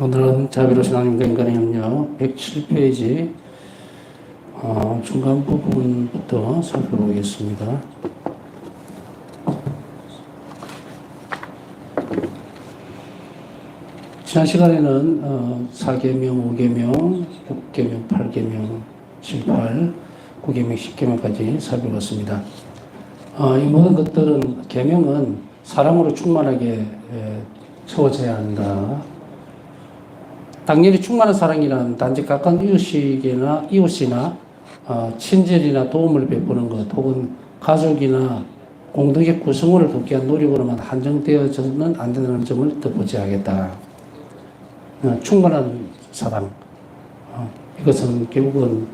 오늘은 자비로우신 하나님과 인간의 협력 107페이지 중간 부분부터 살펴보겠습니다. 지난 시간에는 4계명, 5계명, 6계명, 8계명, 7, 8, 9계명, 10계명까지 살펴봤습니다. 이 모든 것들은 계명은 사랑으로 충만하게 채워져야 한다. 당연히 충만한 사랑이란 단지 가까운 이웃이나 친절이나 도움을 베푸는 것 혹은 가족이나 공동의 구성원을 돕기 위한 노력으로만 한정되어서는 안 된다는 점을 덧붙여야겠다. 충만한 사랑, 이것은 결국은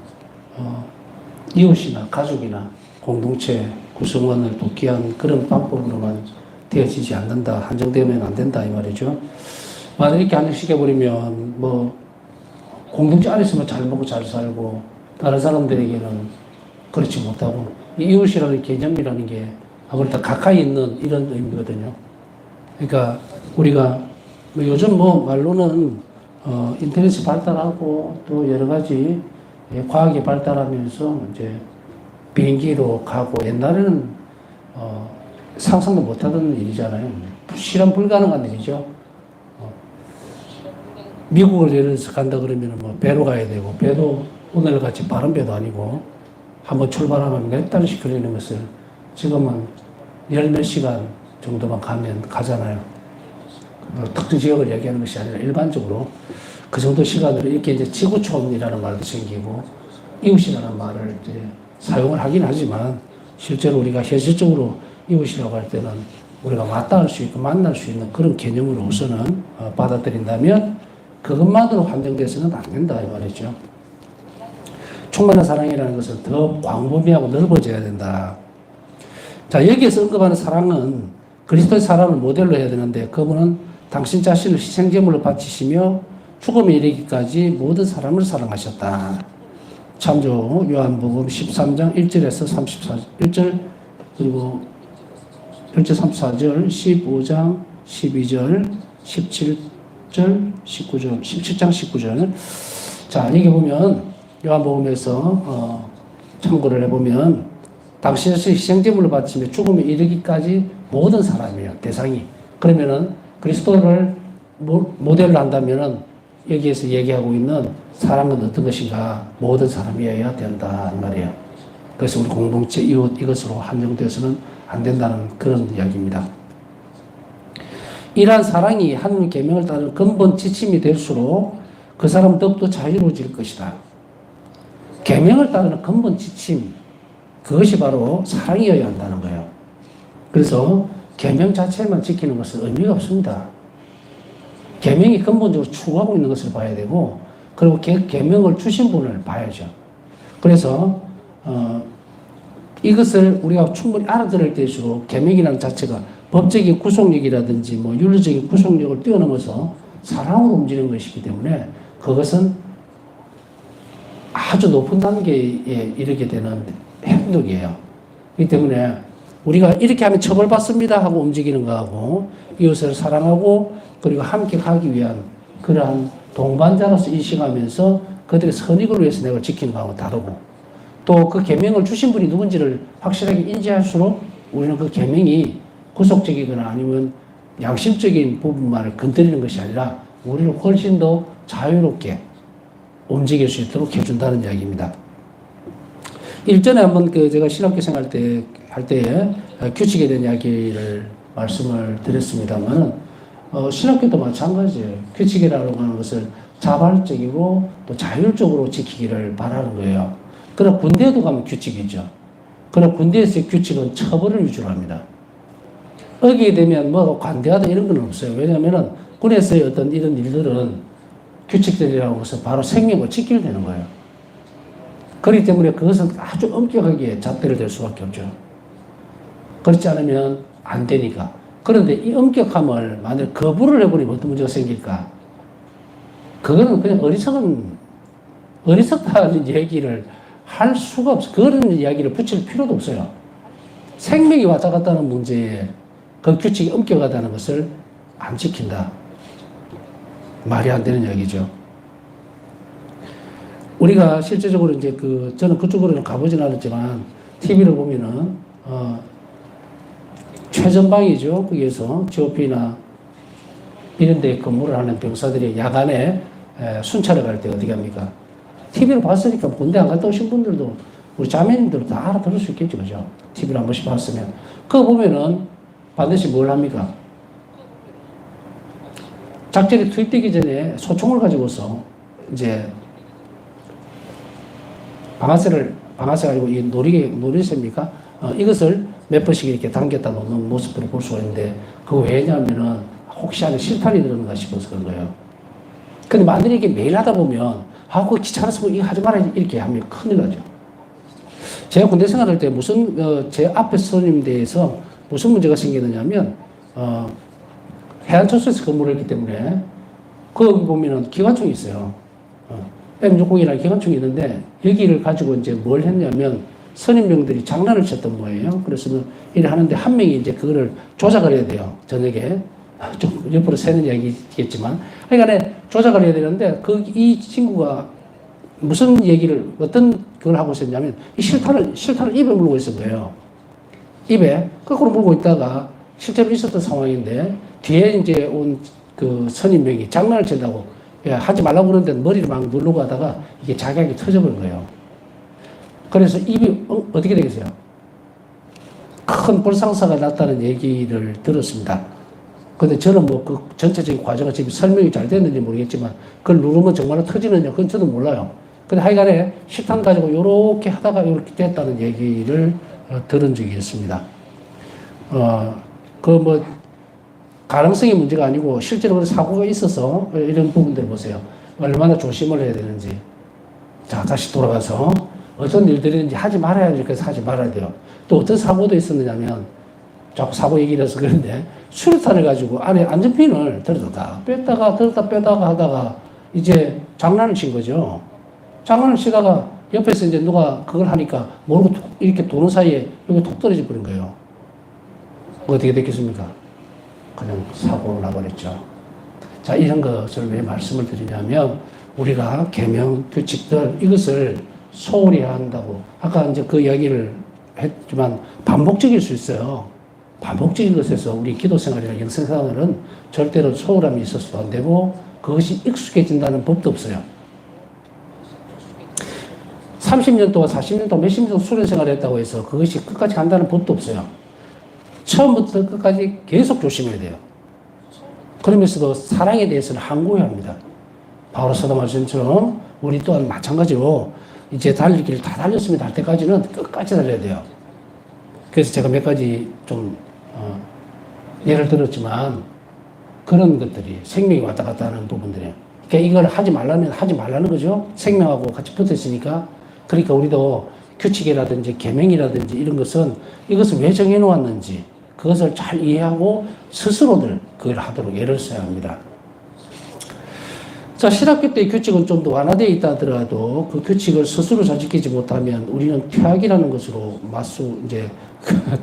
이웃이나 가족이나 공동체 구성원을 돕기 위한 그런 방법으로만 되어지지 않는다. 한정되면 안 된다 이 말이죠. 만약 이렇게 한정시켜버리면 공동체 안에서만 잘 먹고 잘 살고 다른 사람들에게는 그렇지 못하고 이웃이라는 개념이라는 게 아무래도 가까이 있는 이런 의미거든요. 그러니까 우리가 요즘 말로는 인터넷이 발달하고 또 여러 가지 과학이 발달하면서 이제 비행기로 가고 옛날에는 상상도 못하던 일이잖아요. 실현 불가능한 일이죠. 미국을 예를 들어서 간다 그러면 배로 가야 되고, 배도 오늘같이 빠른 배도 아니고, 한번 출발하면 몇 달씩 걸리는 것을 지금은 몇 시간 정도만 가잖아요. 특정 지역을 얘기하는 것이 아니라 일반적으로 그 정도 시간으로 이렇게 이제 지구촌이라는 말도 생기고, 이웃이라는 말을 이제 사용을 하긴 하지만, 실제로 우리가 현실적으로 이웃이라고 할 때는 우리가 마땅할 수 있고 만날 수 있는 그런 개념으로 우선은 받아들인다면 그것만으로 한정돼서는 안 된다 이 말이죠. 충만한 사랑이라는 것은 더 광범위하고 넓어져야 된다. 자, 여기에서 언급하는 사랑은 그리스도의 사랑을 모델로 해야 되는데 그분은 당신 자신을 희생제물로 바치시며 죽음에 이르기까지 모든 사람을 사랑하셨다. 참조 요한복음 13장 1절에서 1절 그리고 1절 34절 15장 12절 17절 19절 17장 19절 자 여기 보면 요한복음에서 참고를 해보면 당신에서 희생제물로 바치며 죽음에 이르기까지 모든 사람이에요. 대상이. 그러면은 그리스도를 모델로 한다면은 여기에서 얘기하고 있는 사랑은 어떤 것인가? 모든 사람이어야 된다 이 말이에요. 그래서 우리 공동체 이웃 이것으로 한정되어서는 안 된다는 그런 이야기입니다. 이러한 사랑이 하나님의 계명을 따르는 근본 지침이 될수록 그 사람은 더욱더 자유로워질 것이다. 계명을 따르는 근본 지침, 그것이 바로 사랑이어야 한다는 거예요. 그래서 계명 자체만 지키는 것은 의미가 없습니다. 계명이 근본적으로 추구하고 있는 것을 봐야 되고, 그리고 계명을 주신 분을 봐야죠. 그래서 이것을 우리가 충분히 알아들을 때일수록 계명이라는 자체가 법적인 구속력이라든지 윤리적인 구속력을 뛰어넘어서 사랑으로 움직이는 것이기 때문에 그것은 아주 높은 단계에 이르게 되는 행동이에요. 그렇기 때문에 우리가 이렇게 하면 처벌받습니다 하고 움직이는 거하고 이웃을 사랑하고 그리고 함께 가기 위한 그러한 동반자로서 인식하면서 그들의 선익을 위해서 내가 지키는 거하고 다르고 또 그 계명을 주신 분이 누군지를 확실하게 인지할수록 우리는 그 계명이 구속적이거나 아니면 양심적인 부분만을 건드리는 것이 아니라 우리를 훨씬 더 자유롭게 움직일 수 있도록 해준다는 이야기입니다. 일전에 한번 제가 신학교 생활 할 때에 규칙에 대한 이야기를 말씀을 드렸습니다만 신학교도 마찬가지예요. 규칙이라고 하는 것을 자발적이고 또 자율적으로 지키기를 바라는 거예요. 그러나 군대에도 가면 규칙이죠. 그러나 군대에서의 규칙은 처벌을 위주로 합니다. 어기게 되면 관대하다 이런 건 없어요. 왜냐하면 군에서의 어떤 이런 일들은 규칙들이라고 해서 바로 생명을 지키게 되는 거예요. 그렇기 때문에 그것은 아주 엄격하게 잣대를 댈 수밖에 없죠. 그렇지 않으면 안 되니까. 그런데 이 엄격함을 만약 거부를 해버리면 어떤 문제가 생길까? 그거는 그냥 어리석다는 얘기를 할 수가 없어요. 그런 이야기를 붙일 필요도 없어요. 생명이 왔다 갔다 하는 문제에 그 규칙이 엄격하다는 것을 안 지킨다. 말이 안 되는 이야기죠. 우리가 실제적으로 이제 저는 그쪽으로는 가보진 않았지만, TV를 보면은, 최전방이죠. 거기에서 GOP나 이런 데 근무를 하는 병사들이 야간에 순찰을 갈 때 어떻게 합니까? TV를 봤으니까 군대 안 갔다 오신 분들도, 우리 자매님들도 다 알아들을 수 있겠죠. 그죠? TV를 한 번씩 봤으면. 그거 보면은 반드시 뭘 합니까? 작전에 투입되기 전에 소총을 가지고서 이제 방아쇠가 아니고 이 놀이쇠입니까? 이것을 몇 번씩 이렇게 당겼다 놓는 모습들을 볼 수가 있는데, 그거 왜냐면은 혹시 안에 실탄이 들었는가 싶어서 그런 거예요. 근데 만약에 이게 매일 하다 보면, 그거 귀찮아서 이거 하지 말아야지 이렇게 하면 큰일 나죠. 제가 군대 생활할 때 제 앞에 선임대에서 무슨 문제가 생기느냐면, 해안철수에서 근무를 했기 때문에, 거기 보면은 기관총이 있어요. M60이라는 기관총이 있는데, 여기를 가지고 이제 뭘 했냐면, 선임병들이 장난을 쳤던 거예요. 그래서 이래 하는데, 한 명이 이제 그거를 조작을 해야 돼요. 저녁에. 좀 옆으로 새는 이야기겠지만. 그러니까 조작을 해야 되는데, 이 친구가 무슨 얘기를, 어떤 걸 하고 있었냐면, 이 실탄을 입에 물고 있은 거예요. 입에 거꾸로 물고 있다가, 실제로 있었던 상황인데, 뒤에 이제 온 그 선임병이 장난을 친다고, 하지 말라고 그러는데 머리를 막 누르고 하다가 이게 자기에게 터져버린 거예요. 그래서 입이 어떻게 되겠어요? 큰 불상사가 났다는 얘기를 들었습니다. 근데 저는 그 전체적인 과정을 지금 설명이 잘 됐는지 모르겠지만, 그걸 누르면 정말로 터지느냐, 그건 저도 몰라요. 근데 하여간에 식탄 가지고 요렇게 하다가 요렇게 됐다는 얘기를 들은 적이 있습니다. 가능성이 문제가 아니고, 실제로 사고가 있어서 이런 부분들 보세요. 얼마나 조심을 해야 되는지. 자, 다시 돌아가서 어떤 일들이든지 하지 말아야지. 그래서 하지 말아야 돼요. 또 어떤 사고도 있었느냐면, 자꾸 사고 얘기를 해서 그런데, 수류탄을 가지고 안에 안전핀을 들었다 뺐다가 하다가 이제 장난을 친 거죠. 장난을 치다가 옆에서 이제 누가 그걸 하니까 모르고 이렇게 도는 사이에 여기 톡 떨어져 버린 거예요. 어떻게 됐겠습니까? 그냥 사고로 나버렸죠. 자, 이런 것을 왜 말씀을 드리냐면, 우리가 계명, 규칙들, 이것을 소홀히 한다고. 아까 이제 그 이야기를 했지만, 반복적일 수 있어요. 반복적인 것에서 우리 기도 생활이나 영성 생활은 절대로 소홀함이 있어서도 안 되고, 그것이 익숙해진다는 법도 없어요. 30년 동안, 40년 동안, 몇십 년 동안 수련 생활을 했다고 해서 그것이 끝까지 간다는 법도 없어요. 처음부터 끝까지 계속 조심해야 돼요. 그러면서도 사랑에 대해서는 항고해야 합니다. 바울의 사도 말씀처럼 우리 또한 마찬가지로 이제 달릴 길을 다 달렸으면 달 때까지는 끝까지 달려야 돼요. 그래서 제가 몇 가지 좀 예를 들었지만, 그런 것들이 생명이 왔다 갔다 하는 부분들이에요. 그러니까 이걸 하지 말라면 하지 말라는 거죠. 생명하고 같이 붙어 있으니까. 그러니까 우리도 규칙이라든지 계명이라든지 이런 것은 이것을 왜 정해 놓았는지 그것을 잘 이해하고 스스로들 그걸 하도록 애를 써야 합니다. 자, 신학교 때의 규칙은 좀 더 완화되어 있다 하더라도 그 규칙을 스스로 잘 지키지 못하면 우리는 퇴학이라는 것으로 이제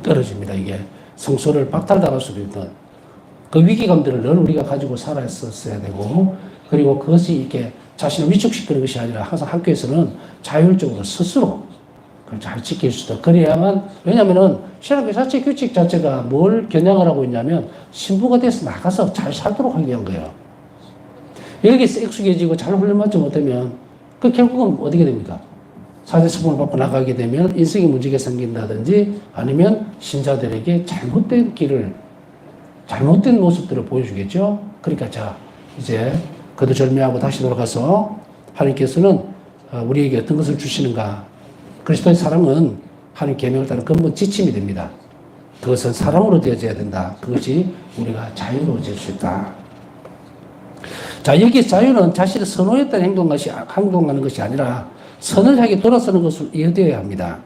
떨어집니다. 이게 성소를 박탈당할 수도 있는 그 위기감들을 늘 우리가 가지고 살았었어야 되고, 그리고 그것이 이렇게 자신을 위축시키는 것이 아니라 항상 학교에서는 자율적으로 스스로 그걸 잘 지킬 수 있다. 그래야만, 왜냐면은 신학교 자체 규칙 자체가 뭘 겨냥을 하고 있냐면 신부가 돼서 나가서 잘 살도록 하기 위한 거예요. 여기서 익숙해지고 잘 훈련받지 못하면 그 결국은 어떻게 됩니까? 사제수분을 받고 나가게 되면 인생에 문제가 생긴다든지 아니면 신자들에게 잘못된 모습들을 보여주겠죠. 그러니까 자, 이제 거두절미하고 다시 돌아가서 하나님께서는 우리에게 어떤 것을 주시는가. 그리스도의 사랑은 하나님 계명을 따른 근본 지침이 됩니다. 그것은 사랑으로 되어져야 된다. 그것이 우리가 자유로워질 수 있다. 자, 여기 자유는 자신의 선호에 따른 행동하는 것이 아니라 선을 향해 돌아서는 것을 이해되어야 합니다.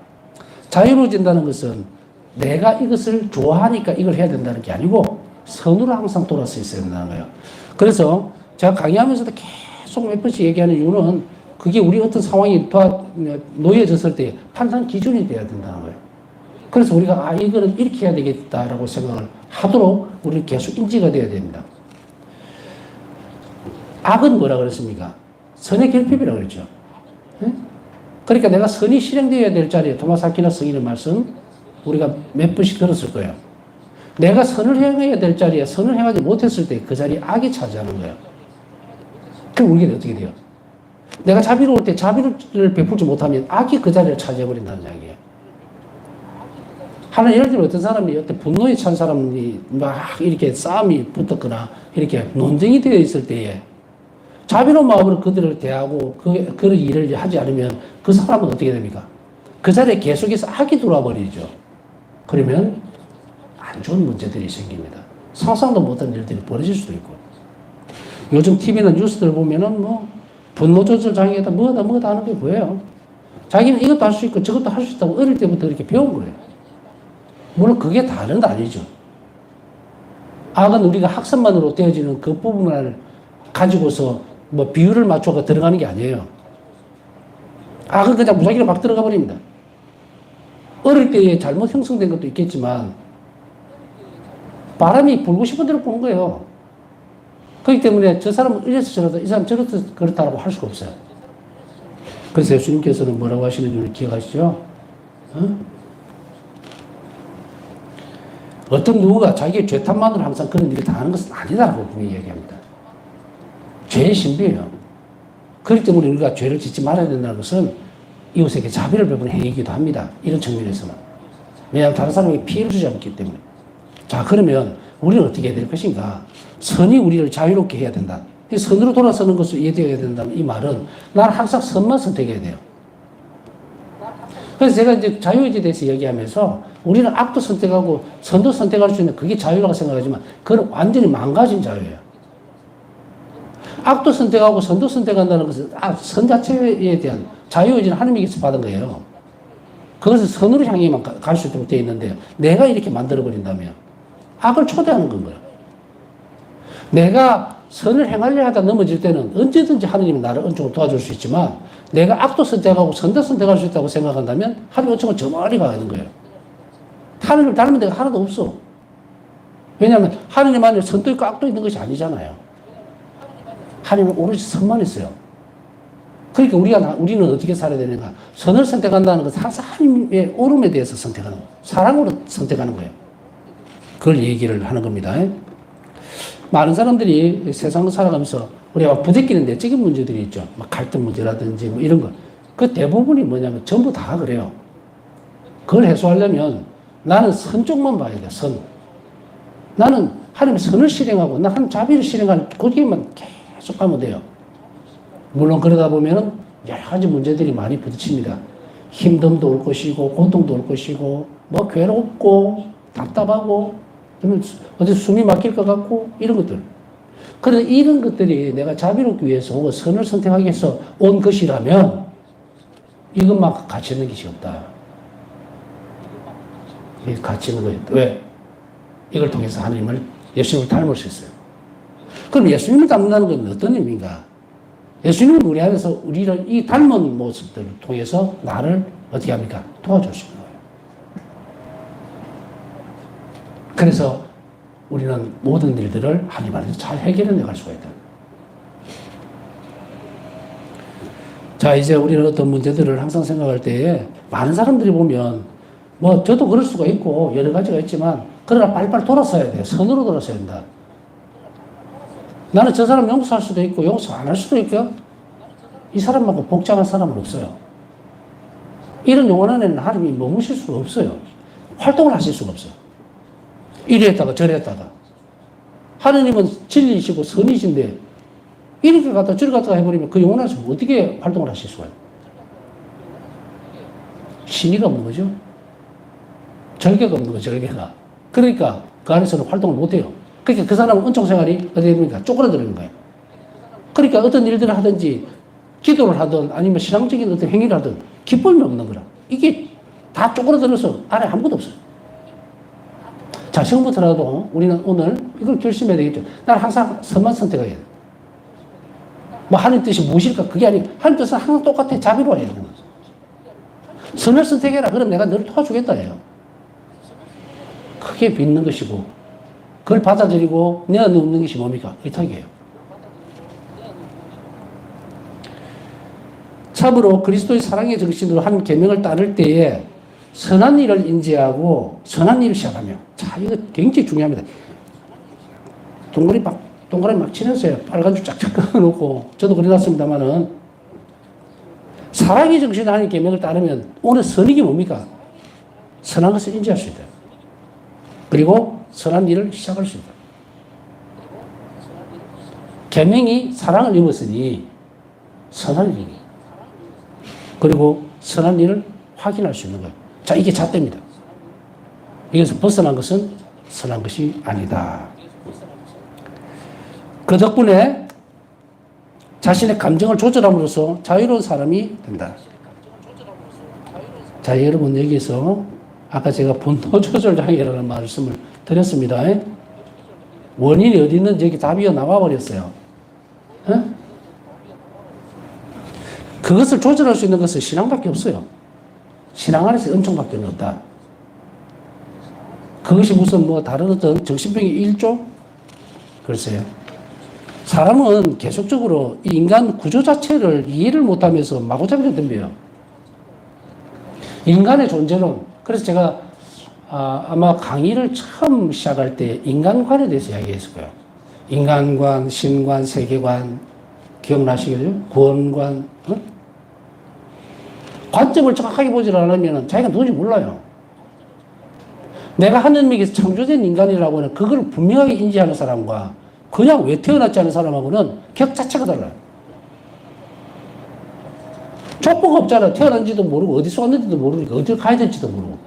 자유로워진다는 것은 내가 이것을 좋아하니까 이걸 해야 된다는 게 아니고 선으로 항상 돌아서 있어야 된다는 거예요. 그래서 제가 강의하면서도 계속 몇 번씩 얘기하는 이유는 그게 우리 어떤 상황이 놓여졌을 때 판단 기준이 돼야 된다는 거예요. 그래서 우리가 이거는 이렇게 해야 되겠다라고 생각을 하도록 우리는 계속 인지가 돼야 됩니다. 악은 뭐라 그랬습니까? 선의 결핍이라고 그랬죠. 네? 그러니까 내가 선이 실행되어야 될 자리에 토마스 아퀴나스 성인의 말씀 우리가 몇 번씩 들었을 거예요. 내가 선을 행해야 될 자리에 선을 행하지 못했을 때 그 자리에 악이 차지하는 거예요. 그럼 우리가 어떻게 돼요? 내가 자비로울 때 자비를 베풀지 못하면 악이 그 자리를 차지해버린다는 이야기예요. 하나 예를 들면 어떤 사람이 어떤 분노에 찬 사람이 막 이렇게 싸움이 붙었거나 이렇게 논쟁이 되어 있을 때에 자비로운 마음으로 그들을 대하고 그런 일을 하지 않으면 그 사람은 어떻게 됩니까? 그 자리에 계속해서 악이 들어와 버리죠. 그러면 안 좋은 문제들이 생깁니다. 상상도 못한 일들이 벌어질 수도 있고. 요즘 TV나 뉴스들 보면은 뭐 분노 조절 장애다 뭐다 하는 게 보여요. 자기는 이것도 할 수 있고 저것도 할 수 있다고 어릴 때부터 이렇게 배운 거예요. 물론 그게 다는 아니죠. 악은 우리가 학습만으로 되어지는 그 부분을 가지고서 뭐 비율을 맞춰서 들어가는 게 아니에요. 악은 그냥 무작위로 막 들어가 버립니다. 어릴 때에 잘못 형성된 것도 있겠지만 바람이 불고 싶은 대로 부는 거예요. 그렇기 때문에 저 사람은 이래서 저러다 이 사람 저래서 그렇다라고 할 수가 없어요. 그래서 예수님께서는 뭐라고 하시는지 기억하시죠? 어떤 누구가 자기의 죄탐만으로 항상 그런 일을 당하는 것은 아니다라고 분명히 얘기합니다. 죄의 신비예요. 그렇기 때문에 우리가 죄를 짓지 말아야 된다는 것은 이웃에게 자비를 베푸는 행위이기도 합니다. 이런 측면에서는. 왜냐하면 다른 사람에게 피해를 주지 않기 때문에. 자, 그러면 우리는 어떻게 해야 될 것인가? 선이 우리를 자유롭게 해야 된다. 선으로 돌아서는 것을 이해되어야 된다는 이 말은 나는 항상 선만 선택해야 돼요. 그래서 제가 이제 자유의지에 대해서 얘기하면서 우리는 악도 선택하고 선도 선택할 수 있는 그게 자유라고 생각하지만 그건 완전히 망가진 자유예요. 악도 선택하고 선도 선택한다는 것은 선 자체에 대한 자유의지는 하나님께서 받은 거예요. 그것을 선으로 향해만 갈 수 있도록 되어 있는데 내가 이렇게 만들어버린다면 악을 초대하는 건 거예요. 내가 선을 행하려 하다 넘어질 때는 언제든지 하나님이 나를 은총으로 도와줄 수 있지만 내가 악도 선택하고 선도 선택할 수 있다고 생각한다면 하나님 은총은 저 멀리 가는 거예요. 하나님을 닮은 데가 하나도 없어. 왜냐하면 하나님 안에 선도 있고 악도 있는 것이 아니잖아요. 하나님은 오로지 선만 있어요. 그러니까 우리는 어떻게 살아야 되는가? 선을 선택한다는 것은 항상 하나님의 옳음에 대해서 선택하는 거예요. 사랑으로 선택하는 거예요. 그걸 얘기를 하는 겁니다. 많은 사람들이 세상을 살아가면서 우리가 부대끼는 내적인 문제들이 있죠. 막 갈등 문제라든지 뭐 이런 거. 그 대부분이 뭐냐면 전부 다 그래요. 그걸 해소하려면 나는 선 쪽만 봐야 돼, 선. 나는 하나님의 선을 실행하고 나는 자비를 실행하는 거기에만 계속 가면 돼요. 물론 그러다 보면은 여러 가지 문제들이 많이 부딪힙니다. 힘듦도 올 것이고 고통도 올 것이고 뭐 괴롭고 답답하고 어디 숨이 막힐 것 같고 이런 것들. 그런데 이런 것들이 내가 자비롭기 위해서 혹은 선을 선택하기 위해서 온 것이라면 이것만 가치 있는 것이 없다. 이게 가치 있는 거예요. 왜? 이걸 통해서 하나님을 예수님을 닮을 수 있어요. 그럼 예수님을 닮는다는 건 어떤 의미인가? 예수님은 우리 안에서 우리를 이 닮은 모습들을 통해서 나를 어떻게 합니까? 도와주시는 거예요. 그래서 우리는 모든 일들을 하나님 안에서 잘 해결해 나갈 수가 있다. 자, 이제 우리는 어떤 문제들을 항상 생각할 때에 많은 사람들이 보면 뭐 저도 그럴 수가 있고 여러 가지가 있지만 그러나 빨리빨리 돌아서야 돼요. 선으로 돌아서야 된다. 나는 저 사람 용서할 수도 있고 용서 안 할 수도 있고요. 이 사람만큼 복잡한 사람은 없어요. 이런 영혼 안에는 하나님이 머무실 수가 없어요. 활동을 하실 수가 없어요. 이리 했다가 저리 했다가. 하나님은 진리이시고 선이신데 이렇게 갔다 저리 갔다 해버리면 그 영혼 안에서 어떻게 활동을 하실 수가 있어요? 신의가 없는 거죠. 절개가 없는 거죠, 절개가. 그러니까 그 안에서는 활동을 못해요. 그러니까 그 사람은 은총 생활이 어떻게 됩니까? 쪼그라드는 거예요. 그러니까 어떤 일들을 하든지 기도를 하든 아니면 신앙적인 어떤 행위를 하든 기쁨이 없는 거라. 이게 다 쪼그라들어서 안에 아무것도 없어요. 자, 지금부터라도 우리는 오늘 이걸 결심해야 되겠죠. 나는 항상 선만 선택해야 돼. 뭐 하나님 뜻이 무엇일까? 그게 아니고 하나님 뜻은 항상 똑같아. 자비로워야 되는 거죠. 선을 선택해라. 그럼 내가 너를 도와주겠다 해요. 크게 빚는 것이고 그걸 받아들이고 내어놓는 것이 뭡니까? 의탁이에요. 참으로 그리스도의 사랑의 정신으로 한 계명을 따를 때에 선한 일을 인지하고 선한 일을 시작하며. 자, 이거 굉장히 중요합니다. 동그라미 막 치면서요. 빨간 줄 쫙쫙 끊어놓고, 저도 그래놨습니다만은, 사랑의 정신으로 하는 계명을 따르면 오늘 선익이 뭡니까? 선한 것을 인지할 수 있다. 그리고 선한 일을 시작할 수 있다. 계명이 사랑을 입었으니 선한 일이, 그리고 선한 일을 확인할 수 있는 거예요. 자, 이게 잣대입니다. 여기서 벗어난 것은 선한 것이 아니다. 그 덕분에 자신의 감정을 조절함으로써 자유로운 사람이 된다. 자, 여러분, 여기서 아까 제가 분노 조절 장애라는 말씀을 드렸습니다. 원인이 어디 있는지 여기 답이 나와 버렸어요. 그것을 조절할 수 있는 것은 신앙밖에 없어요. 신앙 안에서 은총밖에 없다. 그것이 무슨 다른 어떤 정신병의 일조? 글쎄요. 사람은 계속적으로 이 인간 구조 자체를 이해를 못하면서 마구잡이로 덤벼요. 인간의 존재론. 그래서 제가 아마 강의를 처음 시작할 때 인간관에 대해서 이야기했을 거예요. 인간관, 신관, 세계관, 기억나시겠죠? 구원관. 관점을 정확하게 보지 않으면 자기가 누군지 몰라요. 내가 하느님에게서 창조된 인간이라고 하는 그걸 분명하게 인지하는 사람과 그냥 왜 태어났지 않은 사람하고는 격 자체가 달라요. 족보가 없잖아. 태어난지도 모르고 어디서 왔는지도 모르고 어디를 가야 될지도 모르고.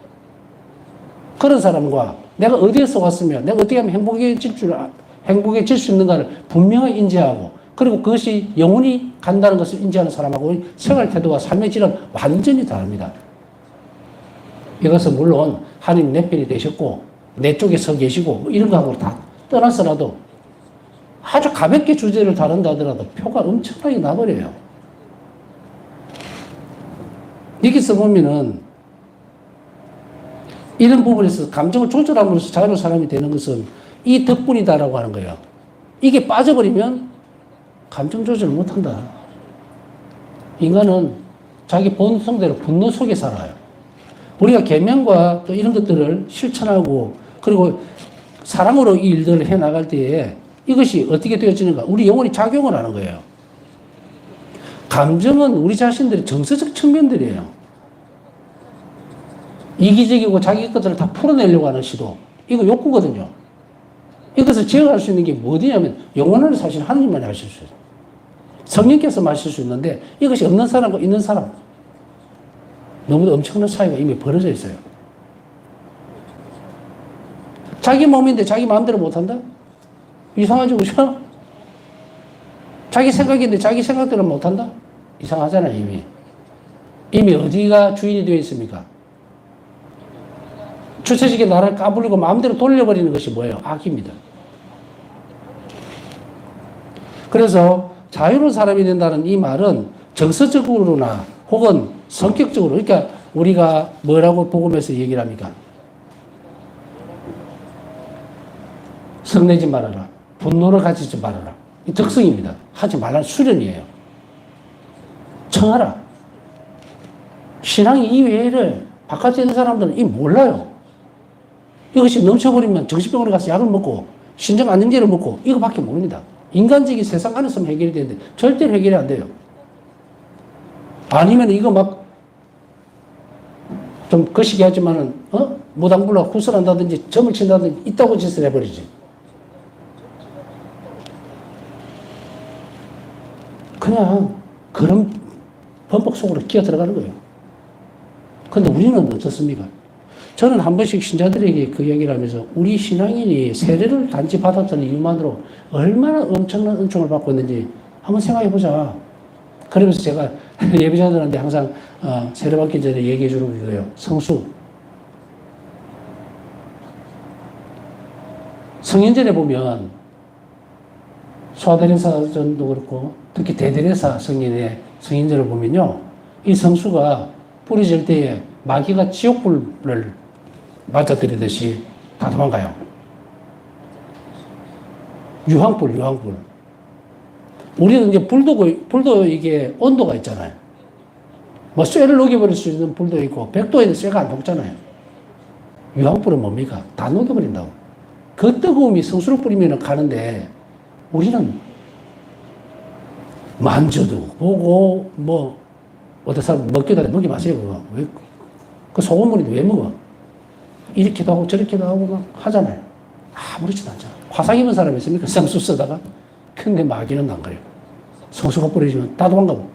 그런 사람과 내가 어디에서 왔으면 내가 어떻게 하면 행복해질 수 있는가를 분명하게 인지하고, 그리고 그것이 영원히 간다는 것을 인지하는 사람하고 생활 태도와 삶의 질은 완전히 다릅니다. 이것은 물론 하나님 내 편이 되셨고 내 쪽에 서 계시고 이런 거하고 다 떠나서라도 아주 가볍게 주제를 다룬다 하더라도 표가 엄청나게 나버려요. 여기서 보면은 이런 부분에서 감정을 조절함으로써 자유로운 사람이 되는 것은 이 덕분이다라고 하는 거예요. 이게 빠져버리면 감정 조절을 못한다. 인간은 자기 본성대로 분노 속에 살아요. 우리가 계명과 또 이런 것들을 실천하고 그리고 사랑으로 이 일들을 해나갈 때에 이것이 어떻게 되어지는가? 우리 영혼이 작용을 하는 거예요. 감정은 우리 자신들의 정서적 측면들이에요. 이기적이고 자기 것들을 다 풀어내려고 하는 시도. 이거 욕구거든요. 이것을 제어할 수 있는 게 뭐냐면 영원한 사실 하나님만이 하실 수 있어요. 성령께서 마실 수 있는데 이것이 없는 사람과 있는 사람 너무도 엄청난 차이가 이미 벌어져 있어요. 자기 몸인데 자기 마음대로 못한다? 이상하죠, 그죠? 자기 생각인데 자기 생각대로 못한다? 이상하잖아요, 이미. 이미 어디가 주인이 되어 있습니까? 주체적인 나를 까불리고 마음대로 돌려버리는 것이 뭐예요? 악입니다. 그래서 자유로운 사람이 된다는 이 말은 정서적으로나 혹은 성격적으로, 그러니까 우리가 뭐라고 복음에서 얘기를 합니까? 성내지 말아라. 분노를 가지지 말아라. 이 특성입니다. 하지 말라는 수련이에요. 청하라. 신앙 이외를 바깥에 있는 사람들은 이 몰라요. 이것이 넘쳐버리면 정신병원에 가서 약을 먹고 신장 안정제를 먹고 이거밖에 모릅니다. 인간적인 세상 안에서만 해결이 되는데 절대로 해결이 안 돼요. 아니면 이거 막 좀 거시기 하지만은 무당불로 구슬한다든지 점을 친다든지 있다고 짓을 해버리지. 그냥 그런 범벅 속으로 끼어 들어가는 거예요. 근데 우리는 어떻습니까? 저는 한 번씩 신자들에게 그 얘기를 하면서 우리 신앙인이 세례를 단지 받았던 이유만으로 얼마나 엄청난 은총을 받고 있는지 한번 생각해 보자. 그러면서 제가 예비자들한테 항상 세례 받기 전에 얘기해 주는 거예요. 성수. 성인전에 보면 소아대리사전도 그렇고 특히 대대리사 성인의 성인전을 보면요. 이 성수가 뿌려질 때에 마귀가 지옥불을 맞아들이듯이 다 도망가요. 유황불. 우리는 이제 불도 이게 온도가 있잖아요. 뭐 쇠를 녹여버릴 수 있는 불도 있고, 백도에는 쇠가 안 녹잖아요. 유황불은 뭡니까? 다 녹여버린다고. 그 뜨거움이 성수를 뿌리면 가는데, 우리는 만져도 보고, 뭐, 어떤 사람 먹기도 하는데 먹지 마세요, 그거. 왜, 그 소금물인데 왜 먹어? 이렇게도 하고 저렇게도 하고 막 하잖아요. 아무렇지도 않잖아. 화상 입은 사람이 있습니까? 성수 쓰다가? 근데 마귀는 안 그래요. 성수가 뿌려지면 다 도망가고.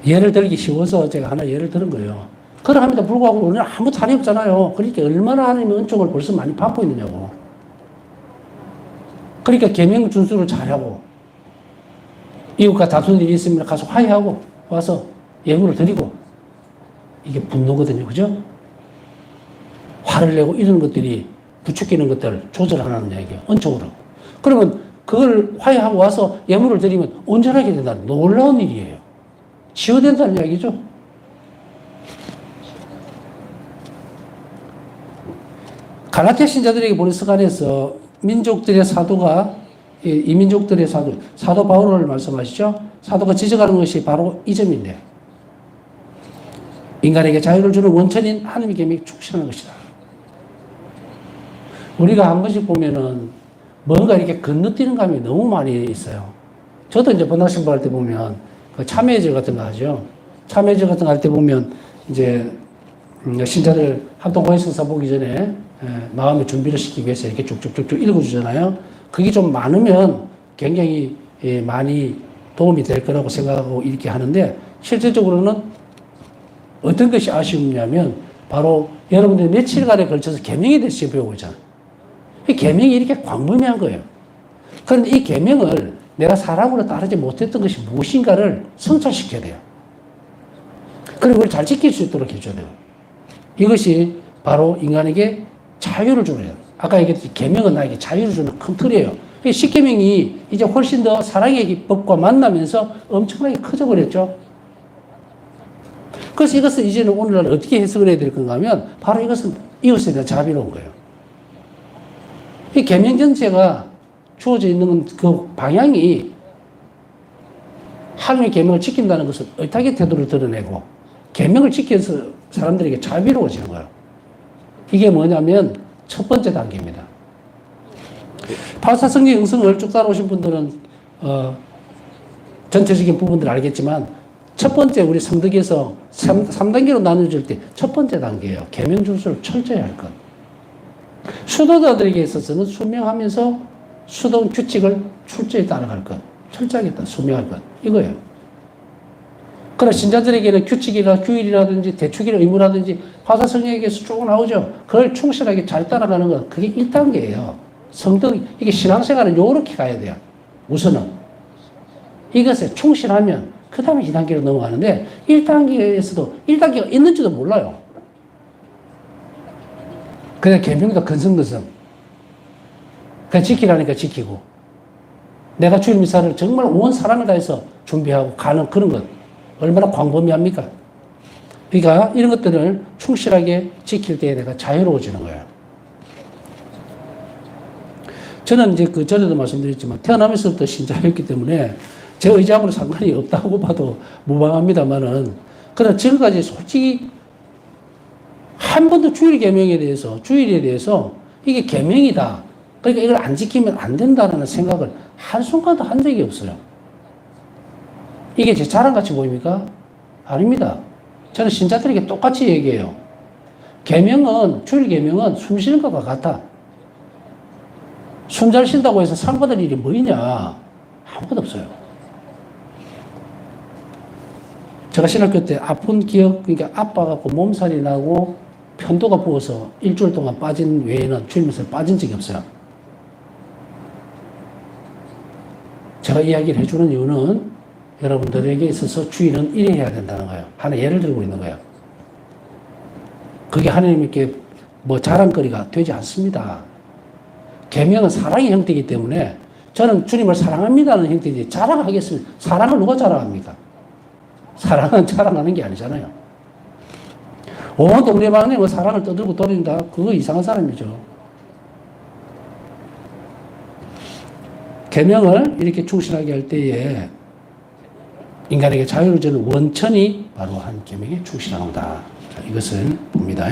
예를 들기 쉬워서 제가 하나 예를 들은 거예요. 그러함에도 불구하고 우리는 아무 탈이 없잖아요. 그러니까 얼마나 하나님의 은총을 벌써 많이 받고 있느냐고. 그러니까 계명 준수를 잘하고, 이웃과 다투는 일이 있으면 가서 화해하고 와서 예물을 드리고, 이게 분노거든요. 그죠? 화를 내고 이런 것들이 부추기는 것들을 조절하는 얘기예요. 은총으로. 그러면 그걸 화해하고 와서 예물을 드리면 온전하게 된다는 놀라운 일이에요. 치유된다는 이야기죠. 갈라디아 신자들에게 보낸 서간에서 민족들의 사도가, 이 민족들의 사도 바울을 말씀하시죠. 사도가 지적하는 것이 바로 이 점인데, 인간에게 자유를 주는 원천인 하나님의 계명에 충실하는 것이다. 우리가 한 번씩 보면은 뭔가 이렇게 건너뛰는 감이 너무 많이 있어요. 저도 이제 번학신부 할 때 보면 그 참회절 같은 거 하죠. 참회절 같은 거 할 때 보면 이제 신자들 합동 호해성사 보기 전에 마음의 준비를 시키기 위해서 이렇게 쭉쭉쭉쭉 읽어주잖아요. 그게 좀 많으면 굉장히 많이 도움이 될 거라고 생각하고 이렇게 하는데, 실질적으로는 어떤 것이 아쉬우냐면 바로 여러분들이 며칠간에 걸쳐서 계명에 대해서 지금 배우고 있잖아요. 이 계명이 이렇게 광범위한 거예요. 그런데 이 계명을 내가 사람으로 따르지 못했던 것이 무엇인가를 성찰시켜야 돼요. 그리고 그걸 잘 지킬 수 있도록 해줘야 돼요. 이것이 바로 인간에게 자유를 주는 거예요. 아까 얘기했듯이 계명은 나에게 자유를 주는 큰 틀이에요. 십계명이 이제 훨씬 더 사랑의 법과 만나면서 엄청나게 커져버렸죠. 그래서 이것은 이제는 오늘날 어떻게 해석을 해야 될 건가 하면 바로 이것은 이웃에 대한 자비로운 거예요. 이 계명 전체가 주어져 있는 그 방향이 하나님의 계명을 지킨다는 것은 의탁의 태도를 드러내고, 계명을 지켜서 사람들에게 자비로워지는 거예요. 이게 뭐냐면 첫 번째 단계입니다. 파사성경 영성을 쭉 따라오신 분들은 전체적인 부분들을 알겠지만, 첫 번째 우리 성덕에서 3단계로 나눠질 때 첫 번째 단계예요. 계명 준수를 철저히 할 것. 수도자들에게 있어서는 순명하면서 수도 규칙을 철저히 따라갈 것. 철저하게 순명할 것. 이거예요. 그러나 신자들에게는 규칙이나 규율이라든지 대축이나 의무라든지 화사성경에서 쭉 나오죠. 그걸 충실하게 잘 따라가는 것. 그게 1단계예요. 성덕, 이게 신앙생활은 요렇게 가야 돼요. 우선은. 이것에 충실하면 그 다음에 2단계로 넘어가는데, 1단계에서도 1단계가 있는지도 몰라요. 그냥 계명도 건성건성. 그냥 지키라니까 지키고, 내가 주일 미사를 정말 온 사람을 다해서 준비하고 가는 그런 것. 얼마나 광범위합니까? 그러니까 이런 것들을 충실하게 지킬 때에 내가 자유로워지는 거예요. 저는 이제 그 전에도 말씀드렸지만 태어나면서부터 신자였기 때문에 제 의지하고는 상관이 없다고 봐도 무방합니다만은, 그러나 지금까지 솔직히 한 번도 주일 계명에 대해서, 주일에 대해서 이게 계명이다, 그러니까 이걸 안 지키면 안 된다는 생각을 한순간도 한 적이 없어요. 이게 제 자랑같이 보입니까? 아닙니다. 저는 신자들에게 똑같이 얘기해요. 계명은, 주일 계명은 숨 쉬는 것과 같아. 숨 잘 쉰다고 해서 상 받을 일이 뭐냐? 아무것도 없어요. 제가 신학교 때 아픈 기억, 그러니까 아파갖고 몸살이 나고 편도가 부어서 일주일 동안 빠진 외에는 주일미사에 빠진 적이 없어요. 제가 이야기를 해주는 이유는 여러분들에게 있어서 주일은 이래 해야 된다는 거예요. 하나 예를 들고 있는 거예요. 그게 하나님께 뭐 자랑거리가 되지 않습니다. 계명은 사랑의 형태이기 때문에 저는 주님을 사랑합니다는 형태인지 자랑하겠습니다. 사랑을 누가 자랑합니까? 사랑은 자랑하는 게 아니잖아요. 온 동네방네 뭐 사랑을 떠들고 돌린다? 그거 이상한 사람이죠. 계명을 이렇게 충실하게 할 때에 인간에게 자유를 주는 원천이 바로 한 계명에 충실하는 거다. 자, 이것을 봅니다.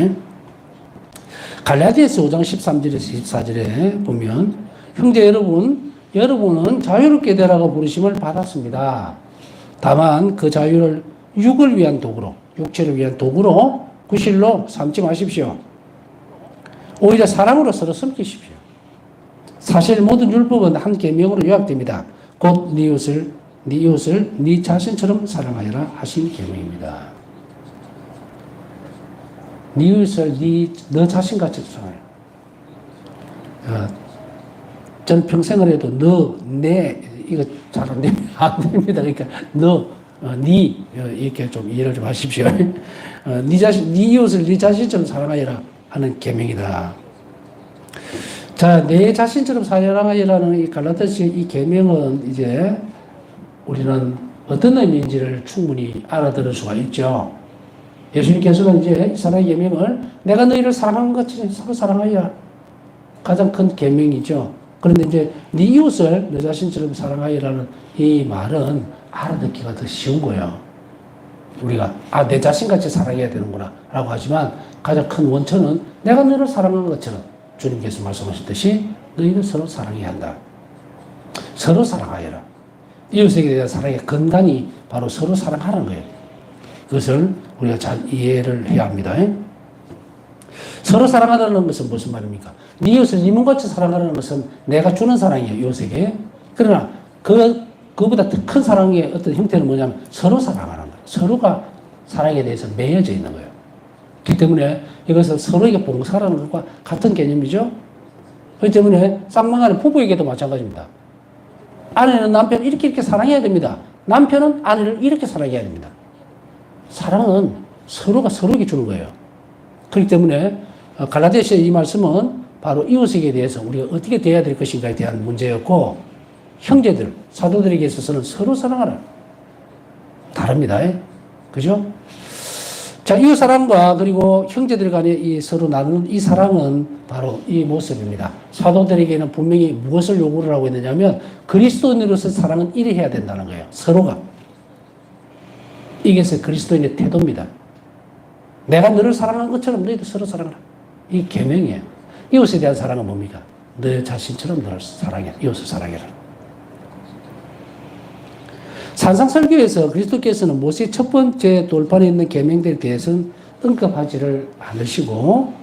갈라디아서 5장 13절에서 14절에 보면 형제 여러분은 자유롭게 되라고 부르심을 받았습니다. 다만 그 자유를 육을 위한 도구로, 육체를 위한 도구로 구실로 삼지 마십시오. 오히려 사랑으로 서로 섬기십시오. 사실 모든 율법은 한 계명으로 요약됩니다. 곧 네 이웃을 네 자신처럼 사랑하여라 하신 계명입니다. 네 이웃을 너 자신같이 사랑해. 전 평생을 해도 이거 잘 안 됩니다. 그러니까 이렇게 좀 이해를 좀 하십시오. 네 이웃을 네 자신처럼 사랑하여라 하는 계명이다. 자, 내 자신처럼 사랑하여라는 이 갈라디아서 이 계명은 이제 우리는 어떤 의미인지를 충분히 알아들을 수가 있죠. 예수님께서는 이제 이 사랑의 계명을 내가 너희를 사랑하는 것 같이 서로 사랑하여라. 가장 큰 계명이죠. 그런데 이제 네 이웃을 내 자신처럼 사랑하여라는 이 말은 알아듣기가 더 쉬운 거예요. 우리가 내 자신같이 사랑해야 되는구나 라고 하지만 가장 큰 원천은 내가 너를 사랑하는 것처럼 주님께서 말씀하셨듯이 너희는 서로 사랑해야 한다. 서로 사랑하여라. 이웃에게 대한 사랑의 근간이 바로 서로 사랑하는 거예요. 그것을 우리가 잘 이해를 해야 합니다. 서로 사랑하라는 것은 무슨 말입니까? 네 이웃을 네 몸같이 사랑하라는 것은 내가 주는 사랑이에요, 이웃에게. 그러나 그보다 더 큰 사랑의 어떤 형태는 뭐냐면 서로 사랑하는 거예요. 서로가 사랑에 대해서 매여져 있는 거예요. 그렇기 때문에 이것은 서로에게 봉사하는 것과 같은 개념이죠. 그렇기 때문에 쌍방간의 부부에게도 마찬가지입니다. 아내는 남편을 이렇게 사랑해야 됩니다. 남편은 아내를 이렇게 사랑해야 됩니다. 사랑은 서로가 서로에게 주는 거예요. 그렇기 때문에 갈라디아서의 이 말씀은 바로 이웃에게 대해서 우리가 어떻게 대해야 될 것인가에 대한 문제였고, 형제들, 사도들에게 있어서는 서로 사랑하라. 다릅니다. 그죠? 자, 이웃 사랑과 그리고 형제들 간의 이 서로 나누는 이 사랑은 바로 이 모습입니다. 사도들에게는 분명히 무엇을 요구를 하고 있느냐면 그리스도인으로서 사랑은 이래 해야 된다는 거예요. 서로가. 이것이 그리스도인의 태도입니다. 내가 너를 사랑하는 것처럼 너희도 서로 사랑하라. 이 계명이에요. 이웃에 대한 사랑은 뭡니까? 너 자신처럼 너를 사랑해라. 이웃을 사랑해라. 산상설교에서 그리스도께서는 모세의 첫 번째 돌판에 있는 계명들에 대해서는 언급하지를 않으시고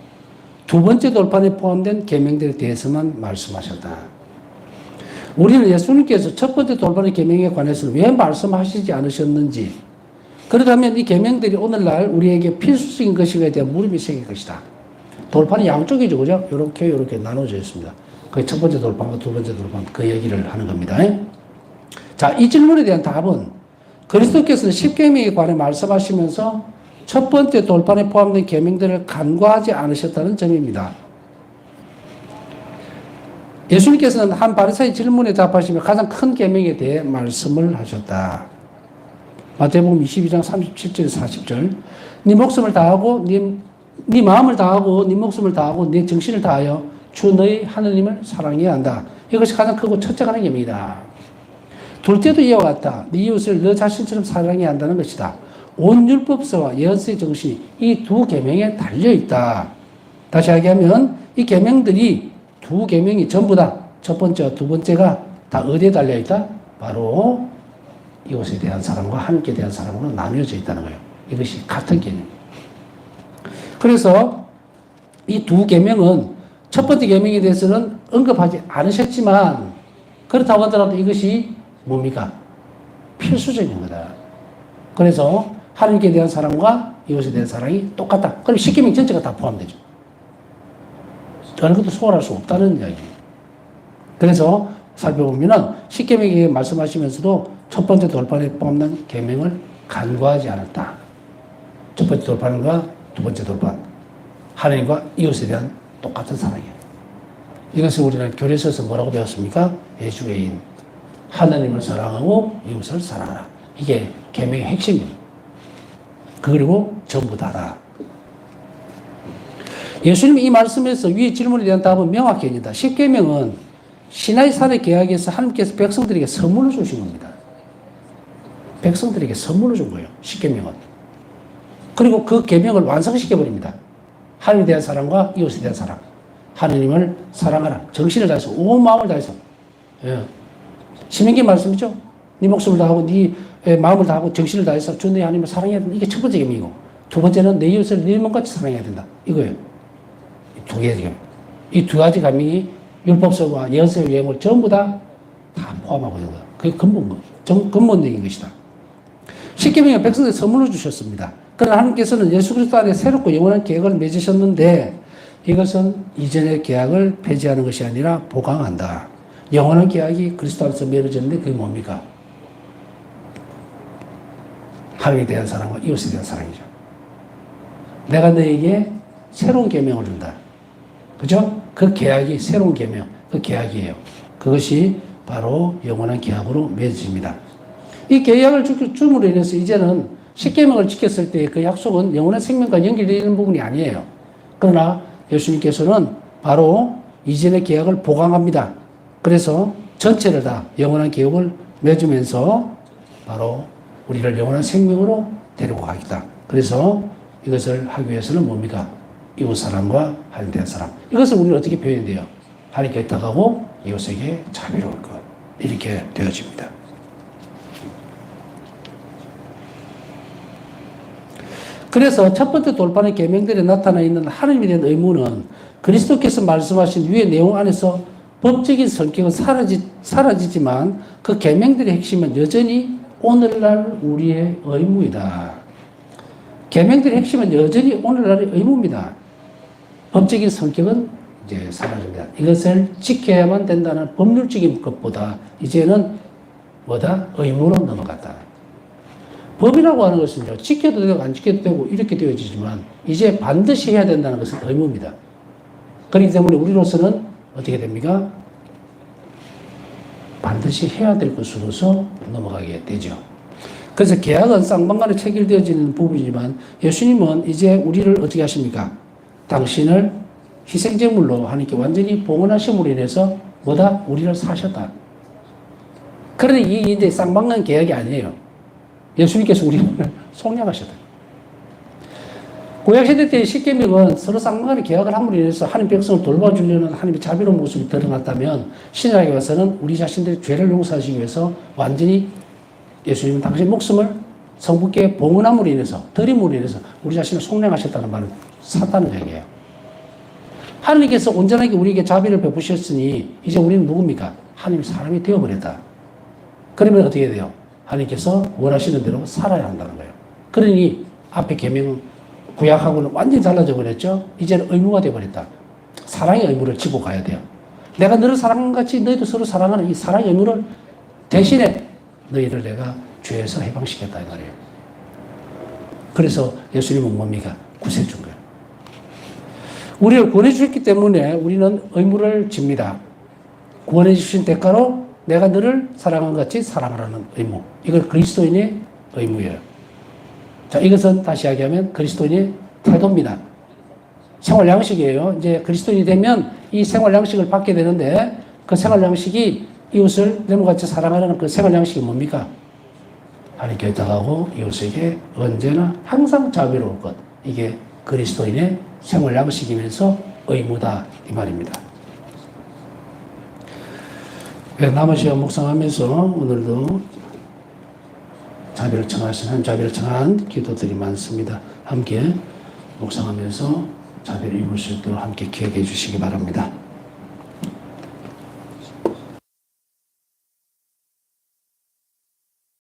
두 번째 돌판에 포함된 계명들에 대해서만 말씀하셨다. 우리는 예수님께서 첫 번째 돌판의 계명에 관해서 왜 말씀하시지 않으셨는지, 그렇다면 이 계명들이 오늘날 우리에게 필수적인 것인가에 대한 물음이 생길 것이다. 돌판이 양쪽이죠, 그죠? 이렇게 나눠져 있습니다. 그 첫 번째 돌판과 두 번째 돌판, 그 얘기를 하는 겁니다. 자, 이 질문에 대한 답은 그리스도께서는 십계명에 관해 말씀하시면서 첫 번째 돌판에 포함된 계명들을 간과하지 않으셨다는 점입니다. 예수님께서는 한 바리새의 질문에 답하시며 가장 큰 계명에 대해 말씀을 하셨다. 마태복음 22장 37절 40절. 네 목숨을 다하고 네 마음을 다하고 네 목숨을 다하고 네 정신을 다하여 주 너희 하느님을 사랑해야 한다. 이것이 가장 크고 첫째가 하는 계명이다. 둘째도 이와 같다. 네 이웃을 너 자신처럼 사랑해야 한다는 것이다. 온 율법서와 예언서의 정신이 이 두 계명에 달려 있다. 다시 하면 이 계명들이 두 계명이 전부 다 첫 번째와 두 번째가 다 어디에 달려 있다? 바로 이웃에 대한 사랑과 하나님께 대한 사랑으로 나뉘어져 있다는 거예요. 이것이 같은 개념. 그래서 이 두 계명은 첫 번째 계명에 대해서는 언급하지 않으셨지만 그렇다고 하더라도 이것이 뭡니까? 필수적인 거다. 그래서 하나님께 대한 사랑과 이웃에 대한 사랑이 똑같다. 그럼 십계명 전체가 다 포함되죠. 어느 것도 소홀할 수 없다는 이야기예요. 그래서 살펴보면은 십계명에 말씀하시면서도 첫 번째 돌판에 포함된 계명을 간과하지 않았다. 첫 번째 돌판과 두 번째 돌판, 하나님과 이웃에 대한 똑같은 사랑이에요. 이것을 우리는 교리서에서 뭐라고 배웠습니까? 예수의인. 하나님을 사랑하고 이웃을 사랑하라. 이게 계명의 핵심이에요. 그리고 전부 다다. 예수님이 이 말씀에서 위의 질문에 대한 답은 명확히 합니다. 십계명은 시나이 산의 계약에서 하나님께서 백성들에게 선물로 주신 겁니다. 백성들에게 선물로 준 거예요. 십계명은. 그리고 그 계명을 완성시켜버립니다. 하나님에 대한 사랑과 이웃에 대한 사랑. 하나님을 사랑하라. 정신을 다해서 온 마음을 다해서. 예. 신명기 말씀이죠. 네 목숨을 다하고 네 마음을 다하고 정신을 다해서 주 내 하나님을 사랑해야 된다. 이게 첫 번째 계명이고, 두 번째는 내 이웃을 네 몸같이 사랑해야 된다. 이거예요. 두 개의 계명. 이 두 가지 계명이 율법서와 예언서의 내용을 전부 다 포함하고 있는 거예요. 그게 근본적인 것이다. 십계명은 백성들 선물로 주셨습니다. 그러나 하나님께서는 예수 그리스도 안에 새롭고 영원한 계약을 맺으셨는데 이것은 이전의 계약을 폐지하는 것이 아니라 보강한다. 영원한 계약이 그리스도 안에서 맺어졌는데 그게 뭡니까? 하나님에 대한 사랑과 이웃에 대한 사랑이죠. 내가 너에게 새로운 계명을 준다. 그죠? 그 계약이 새로운 계명, 그 계약이에요. 그것이 바로 영원한 계약으로 맺어집니다. 이 계약을 줌으로 인해서 이제는 십계명을 지켰을 때 그 약속은 영원한 생명과 연결되는 부분이 아니에요. 그러나 예수님께서는 바로 이전의 계약을 보강합니다. 그래서 전체를 다 영원한 계약을 맺으면서 바로 우리를 영원한 생명으로 데리고 가겠다. 그래서 이것을 하기 위해서는 뭡니까? 이웃사랑과 하나님에 대한 사랑. 이것을 우리는 어떻게 표현돼요? 하나님께 다가가고 이웃에게 자비로울 것. 이렇게 되어집니다. 그래서 첫 번째 돌파는 계명들에 나타나 있는 하나님에 대한 의무는 그리스도께서 말씀하신 위의 내용 안에서 법적인 성격은 사라지지만 그 계명들의 핵심은 여전히 오늘날 우리의 의무이다. 계명들의 핵심은 여전히 오늘날의 의무입니다. 법적인 성격은 이제 사라집니다. 이것을 지켜야만 된다는 법률적인 것보다 이제는 뭐다? 의무로 넘어갔다. 법이라고 하는 것은요, 지켜도 되고 안 지켜도 되고 이렇게 되어지지만 이제 반드시 해야 된다는 것은 의무입니다. 그렇기 때문에 우리로서는 어떻게 됩니까? 반드시 해야 될 것으로서 넘어가게 되죠. 그래서 계약은 쌍방간에 체결되어지는 부분이지만 예수님은 이제 우리를 어떻게 하십니까? 당신을 희생제물로 하나님께 완전히 봉헌하심으로 인해서 뭐다? 우리를 사셨다. 그런데 이 이제 쌍방간 계약이 아니에요. 예수님께서 우리를 속량하셨다. 구약시대 때의 십계명은 서로 쌍방간의 계약을 함으로 인해서 하나님 백성을 돌봐주려는 하나님의 자비로운 모습이 드러났다면 신약에 와서는 우리 자신들의 죄를 용서하시기 위해서 완전히 예수님은 당신 목숨을 성부께 봉헌함으로 인해서 드림으로 인해서 우리 자신을 속량하셨다는 말을 샀다는 얘기예요. 하나님께서 온전하게 우리에게 자비를 베푸셨으니 이제 우리는 누굽니까? 하나님의 사람이 되어버렸다. 그러면 어떻게 돼요? 하나님께서 원하시는 대로 살아야 한다는 거예요. 그러니 앞에 계명 구약하고는 완전히 달라져 버렸죠. 이제는 의무가 되어버렸다. 사랑의 의무를 지고 가야 돼요. 내가 너를 사랑한 같이 너희도 서로 사랑하는 이 사랑의 의무를 대신에 너희를 내가 죄에서 해방시켰다 이 말이에요. 그래서 예수님은 뭡니까? 구세주 준 거예요. 우리를 구원해 주셨기 때문에 우리는 의무를 집니다. 구원해 주신 대가로 내가 너를 사랑한 같이 사랑하라는 의무. 이걸 그리스도인의 의무예요. 자, 이것은 다시 이야기하면 그리스도인의 태도입니다. 생활 양식이에요. 이제 그리스도인이 되면 이 생활 양식을 받게 되는데 그 생활 양식이 이웃을 내 몸같이 사랑하라는 그 생활 양식이 뭡니까? 하나님께 다가가고 이웃에게 언제나 항상 자비로울 것. 이게 그리스도인의 생활 양식이면서 의무다 이 말입니다. 남은 시간 묵상하면서 오늘도 자비를 청하시는 자비를 청한 기도들이 많습니다. 함께 묵상하면서 자비를 입을 수 있도록 함께 기억해 주시기 바랍니다.